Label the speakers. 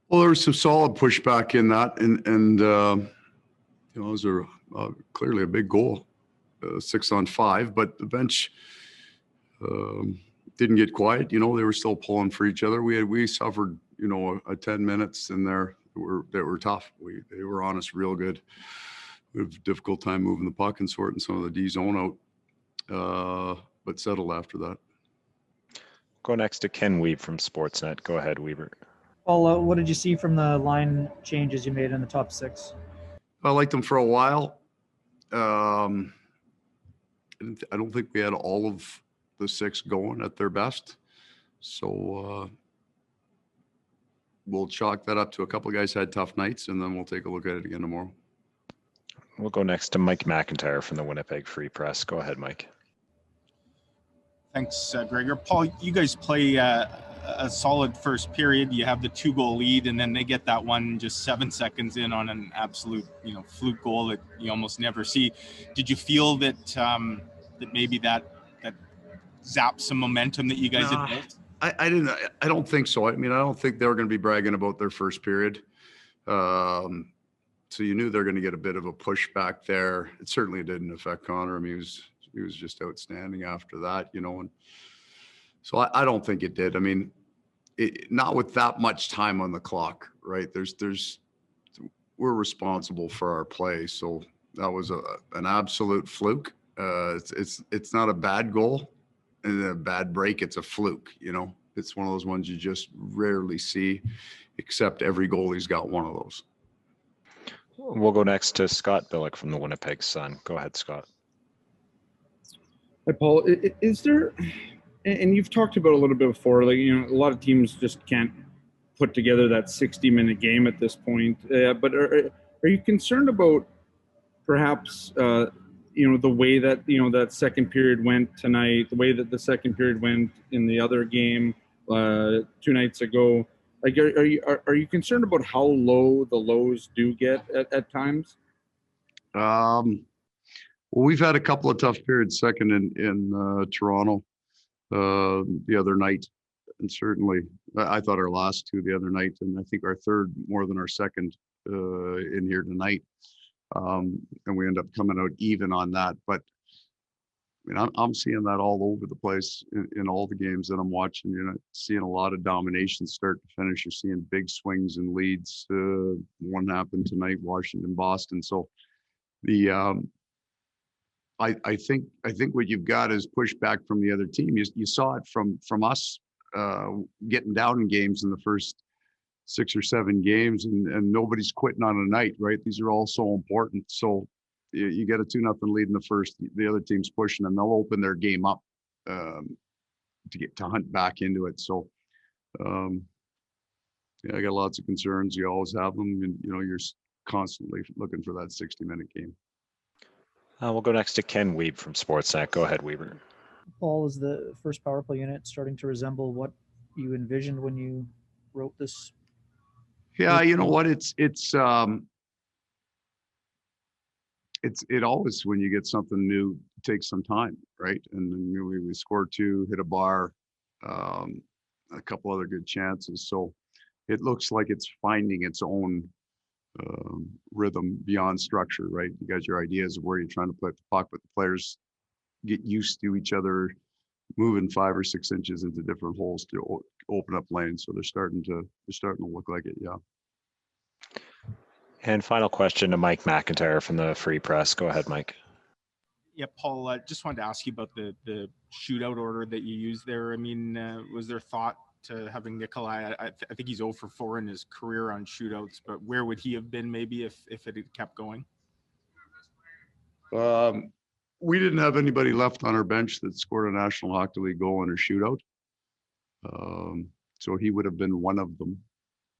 Speaker 1: Well, there was some solid pushback in that, and it was clearly a big goal, 6-on-5. But the bench didn't get quiet. They were still pulling for each other. We suffered, a 10 minutes in there that were tough. They were on us real good. We have a difficult time moving the puck and sorting some of the D zone out, but settled after that.
Speaker 2: Go next to Ken Weeb from Sportsnet. Go ahead, Weaver.
Speaker 3: Paul, what did you see from the line changes you made in the top six?
Speaker 1: I liked them for a while. I don't think we had all of the six going at their best. So we'll chalk that up to a couple of guys had tough nights, and then we'll take a look at it again tomorrow.
Speaker 2: We'll go next to Mike Mcintyre from the Winnipeg Free Press. Go ahead, Mike.
Speaker 4: Thanks, Gregor. Paul, you guys play a solid first period. You have the 2-goal lead, and then they get that one just 7 seconds in on an absolute, fluke goal that you almost never see. Did you feel that that maybe that zapped some momentum that you guys had built?
Speaker 1: I didn't. I don't think so. I don't think they were going to be bragging about their first period. So you knew they're going to get a bit of a pushback there. It certainly didn't affect Connor. He was just outstanding after that, and so I don't think it did. Not with that much time on the clock, right? We're responsible for our play, so that was an absolute fluke. It's not a bad goal and a bad break. It's a fluke, It's one of those ones you just rarely see, except every goalie's got one of those.
Speaker 2: We'll go next to Scott Billick from the Winnipeg Sun. Go ahead, Scott.
Speaker 5: Hi, Paul. Is there, and you've talked about a little bit before, a lot of teams just can't put together that 60-minute game at this point. But are you concerned about perhaps, the way that, that second period went tonight, the way that the second period went in the other game 2 nights ago? Are you concerned about how low the lows do get at times?
Speaker 1: Well, we've had a couple of tough periods second in Toronto the other night, and certainly I thought our last two the other night, and I think our third more than our second in here tonight, and we end up coming out even on that. But I'm seeing that all over the place in all the games that I'm watching. You're not seeing a lot of domination start to finish. You're seeing big swings and leads. One happened tonight, Washington, Boston. So I think what you've got is pushback from the other team. You saw it from us getting down in games in the first 6 or 7 games, and nobody's quitting on a night, right? These are all so important. So you get a 2-0 lead in the first, the other team's pushing, and they'll open their game up to hunt back into it. So I got lots of concerns. You always have them, and you're constantly looking for that 60-minute game.
Speaker 2: We'll go next to Ken Weeb from Sportsnet. Go ahead, Weaver.
Speaker 3: Paul, is the first power play unit starting to resemble what you envisioned when you wrote this?
Speaker 1: Yeah, you know what? It always, when you get something new, takes some time, right? And then we scored 2, hit a bar, a couple other good chances. So it looks like it's finding its own rhythm beyond structure, right? You got your ideas of where you're trying to put the puck, but the players get used to each other moving 5 or 6 inches into different holes to open up lanes. So they're starting to look like it. Yeah.
Speaker 2: And final question to Mike Mcintyre from the Free Press. Go ahead, Mike.
Speaker 4: Yeah, Paul, just wanted to ask you about the shootout order that you used there. Was there thought to having Nikolaj? I think he's 0 for 4 in his career on shootouts, but where would he have been maybe if it had kept going?
Speaker 1: We didn't have anybody left on our bench that scored a National Hockey League goal in a shootout. So he would have been one of them.